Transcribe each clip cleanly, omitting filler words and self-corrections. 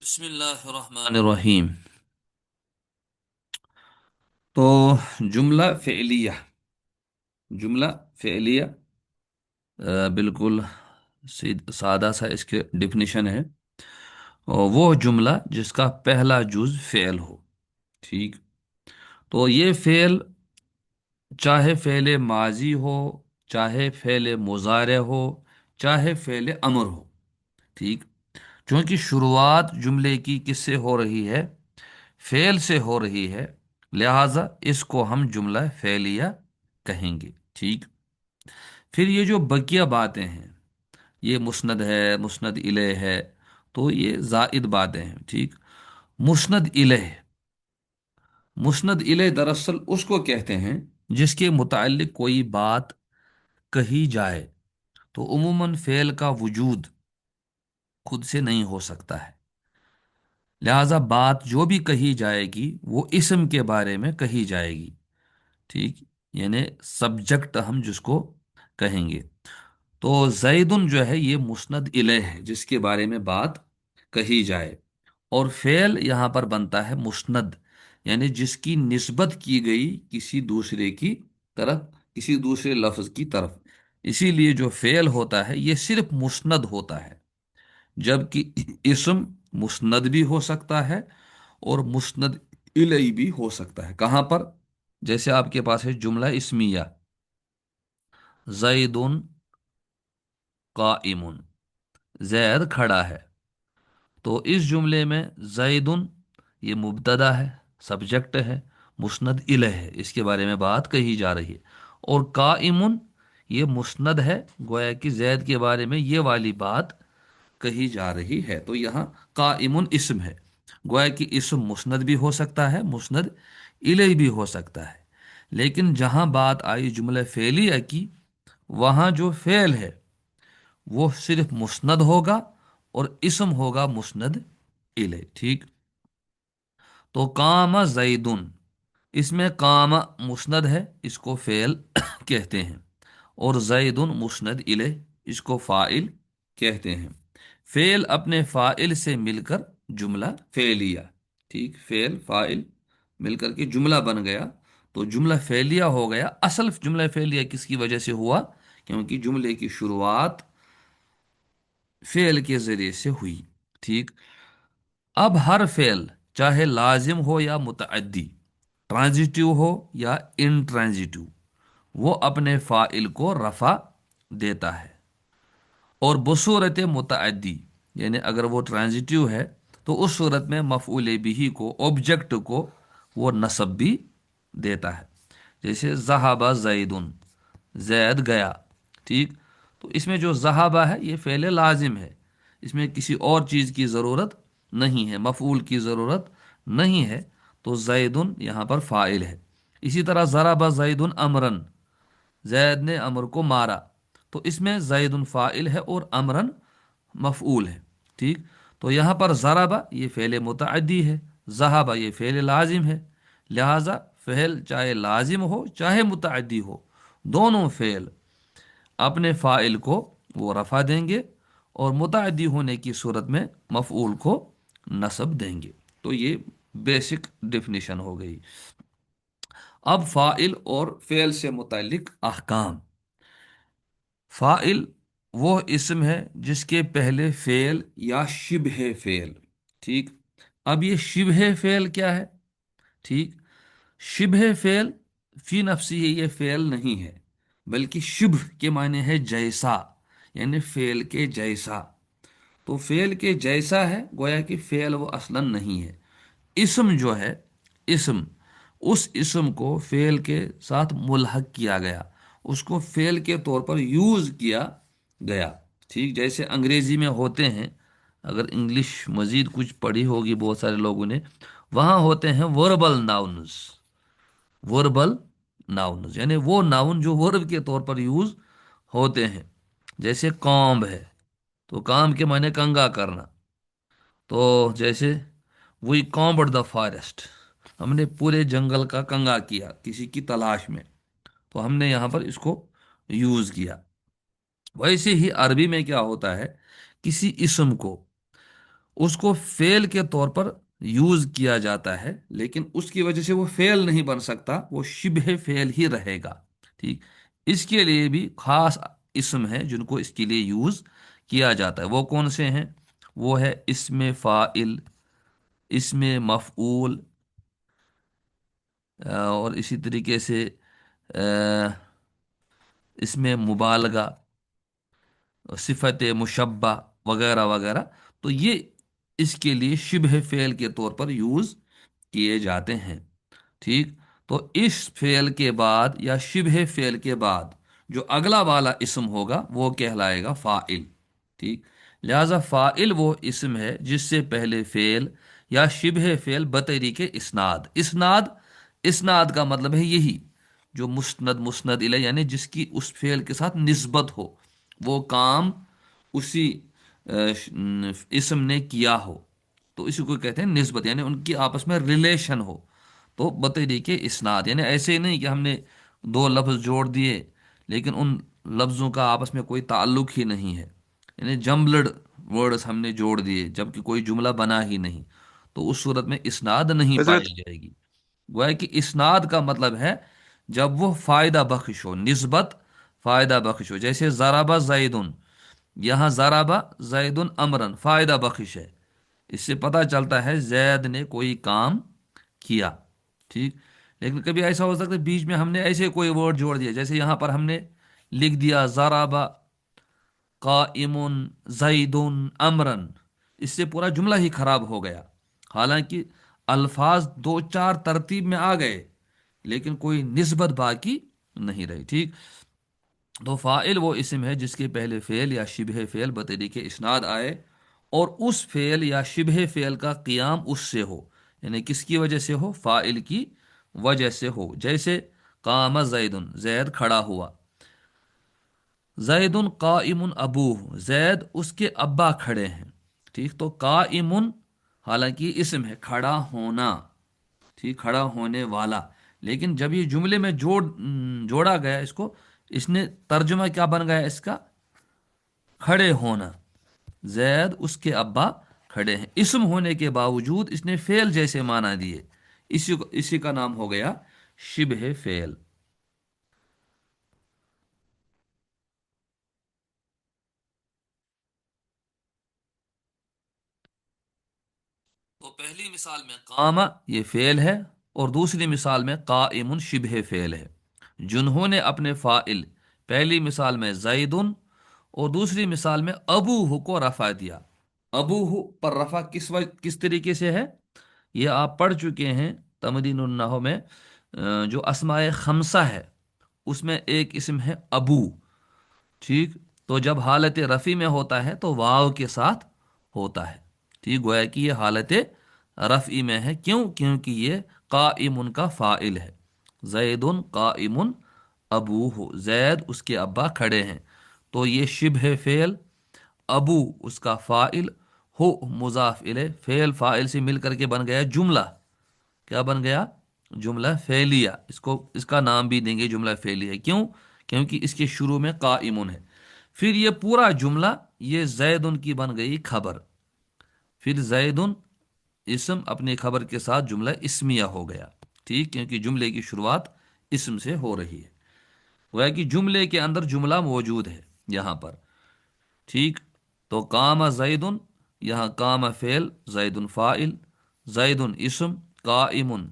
बिस्मिल्लाहिर्रहमानिर्रहीम। तो जुमला फ़ेलिया, जुमला फ़ेलिया बिल्कुल सादा सा इसके डिफिनीशन है। और वो जुमला जिसका पहला जुज फ़ेल हो। ठीक। तो ये फ़ेल चाहे फ़ेल माजी हो, चाहे फ़ेल मुज़ारे हो, चाहे फ़ेल अमर हो। ठीक। क्योंकि शुरुआत जुमले की किससे हो रही है? फेल से हो रही है, लिहाजा इसको हम जुमला फेलिया कहेंगे। ठीक। फिर ये जो बकिया बातें हैं, ये मुस्नद है, मुस्नद इले है, तो ये जायद बातें हैं। ठीक। मुस्नद इले, मुस्नद इले दरअसल उसको कहते हैं जिसके मुतालिक कोई बात कही जाए तो उमूमन फेल का वजूद खुद से नहीं हो सकता है। लिहाजा बात जो भी कही जाएगी वो इसम के बारे में कही जाएगी। ठीक। यानी सब्जेक्ट हम जिसको कहेंगे। तो जैदुन जो है ये मुस्नद इले है जिसके बारे में बात कही जाए। और फेल यहां पर बनता है मुस्नद, यानी जिसकी निस्बत की गई किसी दूसरे की तरफ, किसी दूसरे लफ्ज की तरफ। इसीलिए जो फेल होता है ये सिर्फ मुस्नद होता है, जबकि इसम मुस्नद भी हो सकता है और मुस्नद इलई भी हो सकता है। कहां पर? जैसे आपके पास है जुमला इस्मिया, जैदुन काइमुन, जैद खड़ा है। तो इस जुमले में जैदुन ये मुब्तदा है, सब्जेक्ट है, मुस्नद इलह है, इसके बारे में बात कही जा रही है। और काइमुन ये मुस्नद है, गोया कि जैद के बारे में ये वाली बात कही जा रही है। तो यहाँ काइमुन इस्म है, गोया कि इस्म मुस्नद भी हो सकता है, मुस्नद इलह भी हो सकता है। लेकिन जहां बात आई जुमला फेलिया की, वहां जो फेल है वो सिर्फ मुस्नद होगा और इसम होगा मुस्नद इले। ठीक। तो काम जैदुन, इसमें काम मुस्नद है, इसको फेल कहते हैं। और जैदुन मुस्नद इले, इसको फाइल कहते हैं। फेल अपने फाइल से मिलकर जुमला फेलिया। ठीक। फेल फाइल मिलकर के जुमला बन गया, तो जुमला फेलिया हो गया। असल जुमला फेलिया किसकी वजह से हुआ? क्योंकि जुमले की शुरुआत फेल के जरिए से हुई। ठीक। अब हर फेल चाहे लाजिम हो या मुतअद्दी, ट्रांजिटिव हो या इनट्रांजिटिव, वो अपने फाइल को रफा देता है। और बसूरत मुतअद्दी, यानी अगर वो ट्रांजिटिव है तो उस सूरत में मफऊल बिही को, ऑब्जेक्ट को वो नसब भी देता है। जैसे जहाबा जैदुन, जैद गया। ठीक। तो इसमें जो जहाबा है ये फेल लाजिम है, इसमें किसी और चीज़ की ज़रूरत नहीं है, मफऊल की ज़रूरत नहीं है। तो जैदुन यहाँ पर फ़ाइल है। इसी तरह ज़राबा जैदुन अमरन, जैद ने अमर को मारा, तो इसमें जैदुन फ़ाइल है और अमरन मफऊल है। ठीक। तो यहाँ पर ज़राबा ये फ़ेल मुतअद्दी है, ज़हाबा ये फ़ेल लाजिम है। लिहाजा फ़ेल चाहे लाजिम हो चाहे मुतअद्दी हो, दोनों फ़ेल अपने फ़ाइल को वो रफ़ा देंगे और मुतअद्दी होने की सूरत में मफऊल को नसब देंगे। तो ये बेसिक डेफिनेशन हो गई। अब फ़ाइल और फ़ेल से मुतालिक अहकाम। फ़ाइल वो इस्म है जिसके पहले फ़ेल या शिबह फ़ेल। ठीक। अब ये शिबह फ़ेल क्या है? ठीक। शिबह फ़ेल फी नफ्सी ही ये फ़ेल नहीं है, बल्कि शिब्ह के माने है जैसा, यानी फ़ेल के जैसा। तो फ़ेल के जैसा है, गोया कि फ़ेल वो असलन नहीं है। इस्म जो है, इस्म, उस इस्म को फेल के साथ मुल्हक किया गया, उसको फेल के तौर पर यूज किया गया। ठीक। जैसे अंग्रेजी में होते हैं, अगर इंग्लिश मजीद कुछ पढ़ी होगी बहुत सारे लोगों ने, वहां होते हैं वर्बल नाउन्स। वर्बल नाउन्स यानी वो नाउन जो वर्ब के तौर पर यूज होते हैं। जैसे कॉम्ब है, तो काम के माने कंगा करना। तो जैसे वी कॉम्बड द फॉरेस्ट, हमने पूरे जंगल का कंगा किया किसी की तलाश में, तो हमने यहां पर इसको यूज किया। वैसे ही अरबी में क्या होता है, किसी इस्म को उसको फेल के तौर पर यूज किया जाता है, लेकिन उसकी वजह से वो फेल नहीं बन सकता, वो शिबह फेल ही रहेगा। ठीक। इसके लिए भी खास इस्म है जिनको इसके लिए यूज किया जाता है। वो कौन से हैं? वो है इसमें फाइल, इसमें मफऊल, और इसी तरीके से इसमें मुबालगा, सिफत मुशब्बा वगैरह वगैरह। तो ये इसके लिए शिबह फेल के तौर पर यूज किए जाते हैं। ठीक। तो इस फेल के बाद या शिबह फेल के बाद जो अगला वाला इस्म होगा वो कहलाएगा फाइल। ठीक। लिहाजा फाइल वो इस्म है जिससे पहले फेल या शिबह फेल बतरीके इस्नाद। इस्नाद, इस्नाद का मतलब है यही जो मुस्नद, मुस्नद इले, यानी जिसकी उस फेल के साथ निस्बत हो, वो काम उसी इस्म ने किया हो, तो इसी को कहते हैं निस्बत, यानी उनकी आपस में रिलेशन हो। तो बतरीके इस्नाद, यानी ऐसे नहीं कि हमने दो लफ्ज जोड़ दिए लेकिन उन लफ्जों का आपस में कोई ताल्लुक ही नहीं है, यानी जम्बल्ड वर्ड्स हमने जोड़ दिए जबकि कोई जुमला बना ही नहीं, तो उस सूरत में इस्नाद नहीं हजरत। पाई जाएगी। गोया कि इस्नाद का मतलब है जब वो फायदा बख्श हो, निस्बत फायदा बख्श हो। जैसे जराबा जैदुन, यहाँ जराबा जैदुन अमरन फायदा बख्श है, इससे पता चलता है जैद ने कोई काम किया। ठीक। लेकिन कभी ऐसा हो सकता है बीच में हमने ऐसे कोई वर्ड जोड़ दिया, जैसे यहाँ पर हमने लिख दिया जराबा काइमुन जैदुन अमरन, इससे पूरा जुमला ही खराब हो गया। हालांकि अल्फाज दो चार तरतीब में आ गए लेकिन कोई निस्बत बाकी नहीं रही। ठीक। तो फाइल वो इस्म है जिसके पहले फेल या शिबह फेल बतरीके इस्नाद आए, और उस फेल या शिबह फेल का क़ियाम उससे हो, यानी किसकी वजह से हो? फाइल की वजह से हो। जैसे काम जैदुन, जैद खड़ा हुआ। जैदुन काइमुन अबूह, जैद उसके अब्बा खड़े हैं। ठीक। तो काइमुन हालांकि इसम है, खड़ा होना, ठीक, खड़ा होने वाला। लेकिन जब ये जुमले में जोड़ा गया इसको, इसने तर्जुमा क्या बन गया इसका? खड़े होना। जैद उसके अब्बा खड़े हैं, इसम होने के बावजूद इसने फेल जैसे माना दिए, इसी का नाम हो गया शिबह फेल। तो पहली मिसाल में कामा ये फेल है, और दूसरी मिसाल में काइमुन शिबह फेल है। जिन्होंने अपने फाइल, पहली मिसाल में जैदुन और दूसरी मिसाल में अबूहु को रफा दिया। अबूहु पर रफा किस तरीके से है? ये आप पढ़ चुके हैं तमरीनुन नहव में। जो अस्माए खमसा है उसमें एक इसम है अबू। ठीक। तो जब हालत रफ़ी में होता है तो वाव के साथ होता है। ठीक। गोया कि ये हालत रफ़ी में है। क्यों? क्योंकि ये काइमुन का फ़ाइल है। जैदुन काइमुन अबूहु, जैद उसके अब्बा खड़े हैं। तो ये शिबह फेल, अबू उसका फ़ाइल, हो मुजाफ इले, फेल फ़ाइल से मिलकर के बन गया जुमला। क्या बन गया? जुमला फेलिया। इसको इसका नाम भी देंगे जुमला फेलिया। क्यों? क्योंकि इसके शुरू में काइमुन है। फिर ये पूरा जुमला ये जैदुन की बन गई खबर। फिर जैदुन इसम अपने खबर के साथ जुमला इस्मिया हो गया। ठीक। क्योंकि जुमले की शुरुआत इसम से हो रही है, वह कि जुमले के अंदर जुमला मौजूद है यहां पर। ठीक। तो कामा जैदुन, यहाँ कामा फेल, जैदुन फाइल, जैदुन इसम, काइमुन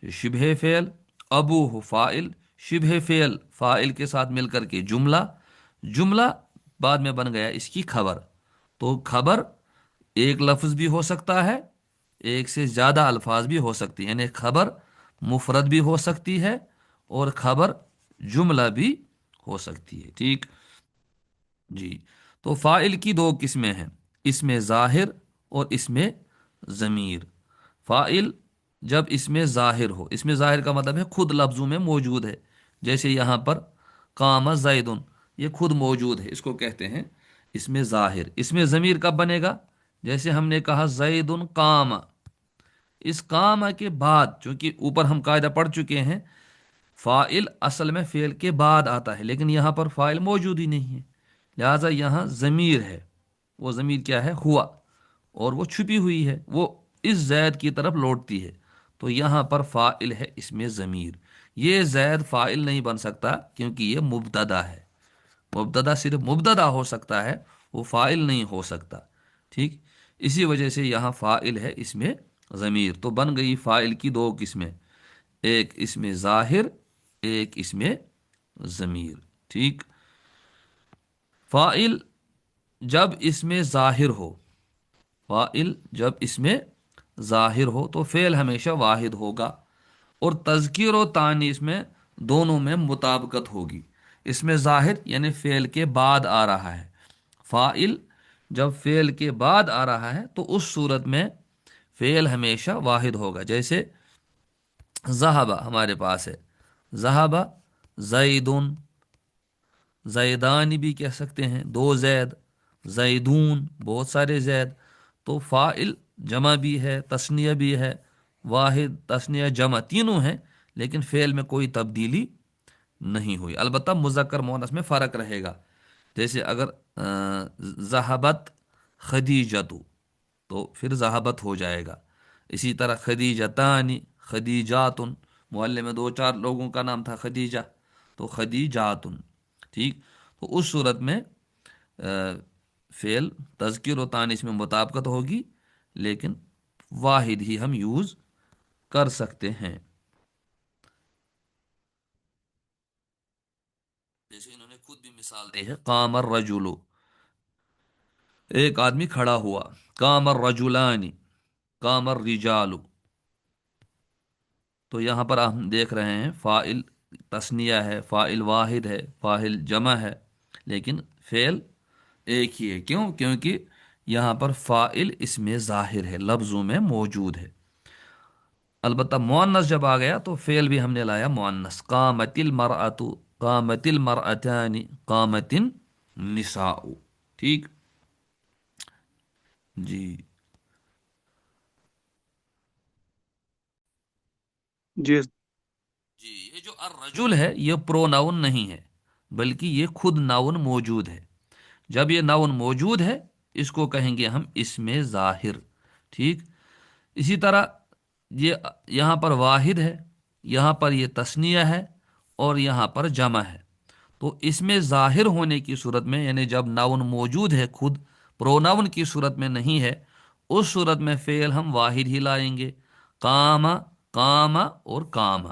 शिबह फेल, अबू फाइल, शिबह फेल फाइल के साथ मिलकर के जुमला। जुमला बाद में बन गया इसकी खबर। तो खबर एक लफ्ज भी हो सकता है, एक से ज्यादा अल्फाज भी हो सकती है, यानी खबर मुफरद भी हो सकती है और खबर जुमला भी हो सकती है। ठीक। जी। तो फाइल की दो किस्में हैं, इसमें जाहिर और इसमें जमीर। फाइल जब इसमें जाहिर हो, इसमें जाहिर का मतलब है खुद लफ्जों में मौजूद है। जैसे यहां पर कामा जैदुन, ये खुद मौजूद है, इसको कहते हैं इसमें जाहिर। इसमें जमीर कब बनेगा? जैसे हमने कहा जैदुन कामा, इस कामा के बाद, चूंकि ऊपर हम कायदा पढ़ चुके हैं फाइल असल में फेल के बाद आता है, लेकिन यहां पर फाइल मौजूद ही नहीं है, लिहाजा यहां जमीर है। वो जमीर क्या है? हुआ। اور وہ چھپی ہوئی ہے، وہ اس زید کی طرف لوٹتی ہے، تو یہاں پر فاعل ہے اس میں ضمیر۔ یہ زید فاعل نہیں بن سکتا کیونکہ یہ مبتدا ہے، مبتدا صرف مبتدا ہو سکتا ہے، وہ فاعل نہیں ہو سکتا، ٹھیک۔ اسی وجہ سے یہاں فاعل ہے اس میں ضمیر، تو بن گئی فاعل کی دو قسمیں، ایک اس میں ظاہر، ایک اس میں ضمیر، ٹھیک۔ فاعل جب اس میں ظاہر ہو، فاعل جب اس میں ظاہر ہو تو فعل ہمیشہ واحد ہوگا، اور تذکیر و تانیث میں دونوں میں مطابقت ہوگی۔ اس میں ظاہر یعنی فعل کے بعد آ رہا ہے، فاعل جب فعل کے بعد آ رہا ہے تو اس صورت میں فعل ہمیشہ واحد ہوگا۔ جیسے ذہبہ ہمارے پاس ہے، ذہبہ زیدن، زیدانی بھی کہہ سکتے ہیں، دو زید، زیدون بہت سارے زید، تو فاعل جمع بھی ہے، تثنیہ بھی ہے، واحد تثنیہ جمع تینوں ہیں، لیکن فعل میں کوئی تبدیلی نہیں ہوئی، البتہ مذکر مؤنث میں فرق رہے گا۔ جیسے اگر ذہبت خدیجتو تو پھر ذہبت ہو جائے گا، اسی طرح خدیجتانی، خدیجاتن، محلے میں دو چار لوگوں کا نام تھا خدیجہ تو خدیجاتن، ٹھیک۔ تو اس صورت میں فعل تذکیر و تانیث میں مطابقت ہوگی، لیکن واحد ہی ہم یوز کر سکتے ہیں۔ جیسے انہوں نے خود بھی مثال دی ہے، قام الرجل، ایک آدمی کھڑا ہوا، قام الرجلان، قام الرجال، تو یہاں پر ہم دیکھ رہے ہیں فاعل تثنیہ ہے، فاعل واحد ہے، فاعل جمع ہے، لیکن فعل ایک ہی ہے، کیوں؟ کیونکہ یہاں پر فاعل اس میں ظاہر ہے، لفظوں میں موجود ہے۔ البتہ مؤنث جب آ گیا تو فعل بھی ہم نے لایا مؤنث، قامت المرأۃ، قامت المرأتان، قامت النساء، ٹھیک جی۔ جی جی یہ جو الرجل ہے یہ پرو ناؤن نہیں ہے، بلکہ یہ خود ناؤن موجود ہے۔ جب یہ ناؤن موجود ہے اس کو کہیں گے ہم اسم ظاہر، ٹھیک۔ اسی طرح یہ یہاں پر واحد ہے، یہاں پر یہ تثنیہ ہے، اور یہاں پر جمع ہے، تو اس میں ظاہر ہونے کی صورت میں یعنی جب ناؤن موجود ہے خود، پروناؤن کی صورت میں نہیں ہے، اس صورت میں فعل ہم واحد ہی لائیں گے، قام، قام اور قام،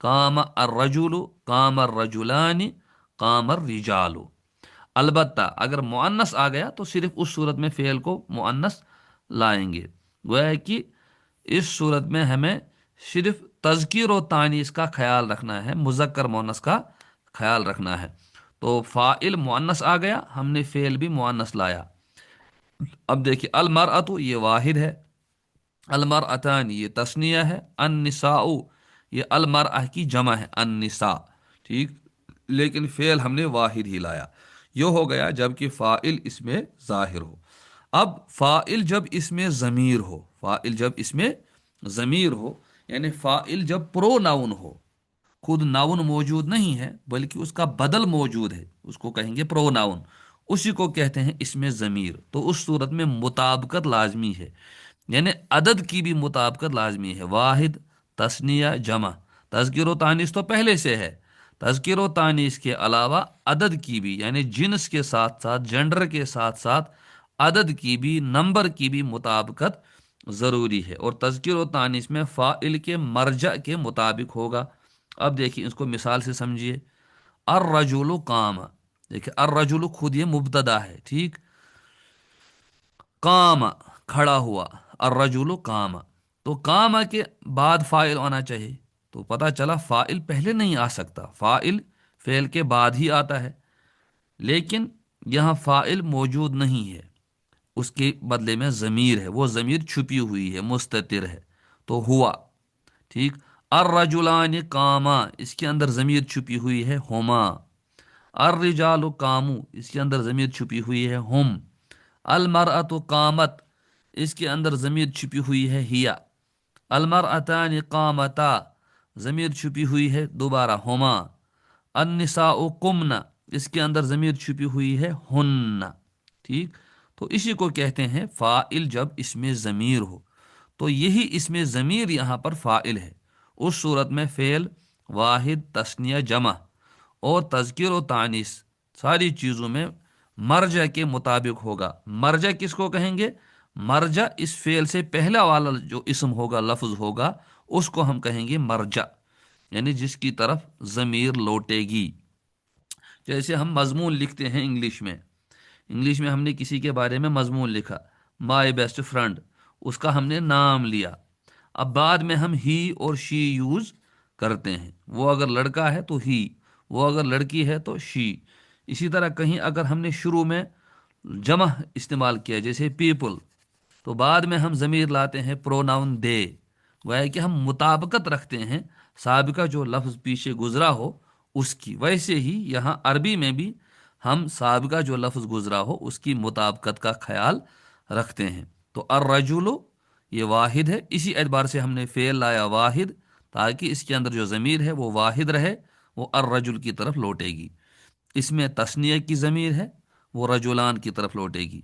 قام الرجل، قام الرجلان، قام الرجال۔ البتہ اگر مؤنث آ گیا تو صرف اس صورت میں فعل کو مؤنث لائیں گے، گویا ہے کہ اس صورت میں ہمیں صرف تذکیر و تانیث کا خیال رکھنا ہے، مذکر مؤنث کا خیال رکھنا ہے۔ تو فاعل مؤنث آ گیا، ہم نے فعل بھی مؤنث لایا۔ اب دیکھیے المرأۃ یہ واحد ہے، المرأتان یہ تثنیہ ہے، النساء یہ المرأہ کی جمع ہے، النساء، ٹھیک، لیکن فعل ہم نے واحد ہی لایا۔ یہ ہو گیا جبکہ فاعل اس میں ظاہر ہو۔ اب فاعل جب اس میں ضمیر ہو، فاعل جب اس میں ضمیر ہو یعنی فاعل جب پرو ناؤن ہو، خود ناؤن موجود نہیں ہے بلکہ اس کا بدل موجود ہے، اس کو کہیں گے پرو ناؤن، اسی کو کہتے ہیں اس میں ضمیر، تو اس صورت میں مطابقت لازمی ہے، یعنی عدد کی بھی مطابقت لازمی ہے، واحد تثنیہ جمع، تذکیر و تانیث تو پہلے سے ہے، تذکیر و تانیث کے علاوہ عدد کی بھی یعنی جنس کے ساتھ ساتھ جنڈر کے ساتھ ساتھ عدد کی بھی، نمبر کی بھی مطابقت ضروری ہے، اور تذکیر و تانیث میں فاعل کے مرجع کے مطابق ہوگا۔ اب دیکھیں اس کو مثال سے سمجھیے، الرجل قام، دیکھیں الرجل خود یہ مبتدا ہے، ٹھیک، قام کھڑا ہوا، الرجل قام، تو قام کے بعد فاعل آنا چاہیے، تو پتہ چلا فاعل پہلے نہیں آ سکتا، فاعل فعل کے بعد ہی آتا ہے، لیکن یہاں فاعل موجود نہیں ہے، اس کے بدلے میں ضمیر ہے، وہ ضمیر چھپی ہوئی ہے، مستتر ہے، تو ہوا، ٹھیک۔ الرجلان قاما، اس کے اندر ضمیر چھپی ہوئی ہے، ہما۔ الرجال قامو، اس کے اندر ضمیر چھپی ہوئی ہے، ہم۔ المرأۃ قامت، اس کے اندر ضمیر چھپی ہوئی ہے، ہیا۔ المرأتان قامتا، ضمیر چھپی ہوئی ہے دوبارہ، ہما۔ النساء قمن، اس کے اندر ضمیر چھپی ہوئی ہے، ہن، ٹھیک۔ तो इसी को कहते हैं फाइल जब इसमें ज़मीर हो। तो यही इसमें ज़मीर यहाँ पर फाइल है। उस सूरत में फ़ेल, वाहिद, तस्निया, जमा और तज़किर और तानीस सारी चीज़ों में मर्जा के मुताबिक होगा। मर्जा किसको कहेंगे? मर्जा इस फ़ेल से पहला वाला जो इसम होगा, लफ्ज़ होगा, उसको हम कहेंगे मर्जा, यानी जिसकी तरफ ज़मीर लौटेगी। जैसे हम मजमून लिखते हैं इंग्लिश में, इंग्लिश में हमने किसी के बारे में मजमून लिखा, माई बेस्ट फ्रेंड, उसका हमने नाम लिया। अब बाद में हम ही और शी यूज करते हैं। वो अगर लड़का है तो ही, वो अगर लड़की है तो शी। इसी तरह कहीं अगर हमने शुरू में जमा इस्तेमाल किया जैसे पीपल, तो बाद में हम ज़मीर लाते हैं प्रोनाउन दे। वह है कि हम मुताबिकत रखते हैं साबिका जो लफ्ज़ पीछे गुजरा हो उसकी। वैसे ही यहाँ अरबी में भी हम साबिका जो लफ्ज़ गुजरा हो उसकी मुताबिकत का ख्याल रखते हैं। तो अर्रजुलु ये वाहिद है, इसी एतबार से हमने फ़ेल लाया वाहिद, ताकि इसके अंदर जो ज़मीर है वो वाहिद रहे, वो अर्रजुल की तरफ लौटेगी। इसमें तस्निया की ज़मीर है, वो रजुलान की तरफ लौटेगी।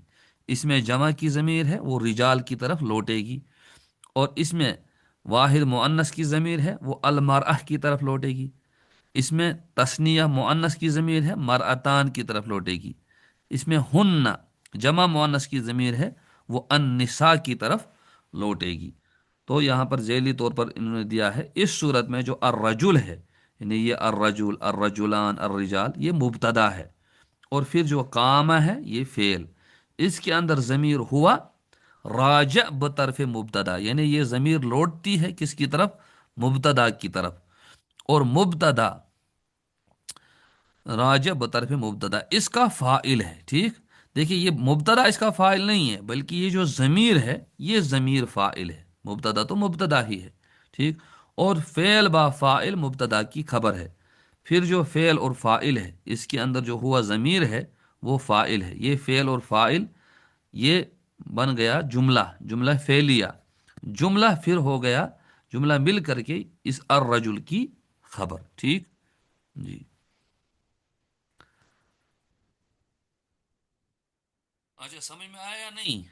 इसमें जमा की ज़मीर है, वो रिजाल की तरफ लौटेगी। और इसमें वाहिद मुअन्नस की ज़मीर है, वो अलमरअह की तरफ लौटेगी। इसमें तस्निया मुअन्नस की ज़मीर है, मरअतान की तरफ लौटेगी। इसमें हुन्ना जमा मुअन्नस की ज़मीर है, वो अन्निसा की तरफ लौटेगी। तो यहाँ पर झेली तौर पर इन्होंने दिया है, इस सूरत में जो अर्रजुल है, यानी ये अर्रजुल, अर्रजुलान, अर्रिजाल, ये मुब्तदा है। और फिर जो कामा है ये फेल। इसके अंदर ज़मीर हुआ राजा बतरफ मुब्तदा, यानी ये ज़मीर लौटती है किसकी तरफ? मुब्तदा की तरफ। और मुब्तदा राजा बतरफ मुब्तदा इसका फाइल है। ठीक, देखिए ये मुब्तदा इसका फाइल नहीं है, बल्कि ये जो ज़मीर है ये ज़मीर फाइल है। मुब्तदा तो मुब्तदा ही है। ठीक, और फेल बा फाइल मुब्तदा की खबर है। फिर जो फेल और फाइल है इसके अंदर जो हुआ ज़मीर है वो फाइल है। ये फेल और फाइल ये बन गया जुमला, जुमला फेलिया। जुमला फिर हो गया जुमला मिल करके इस अर्रजुल की खबर। ठीक जी। अच्छा, समझ में आया या नहीं?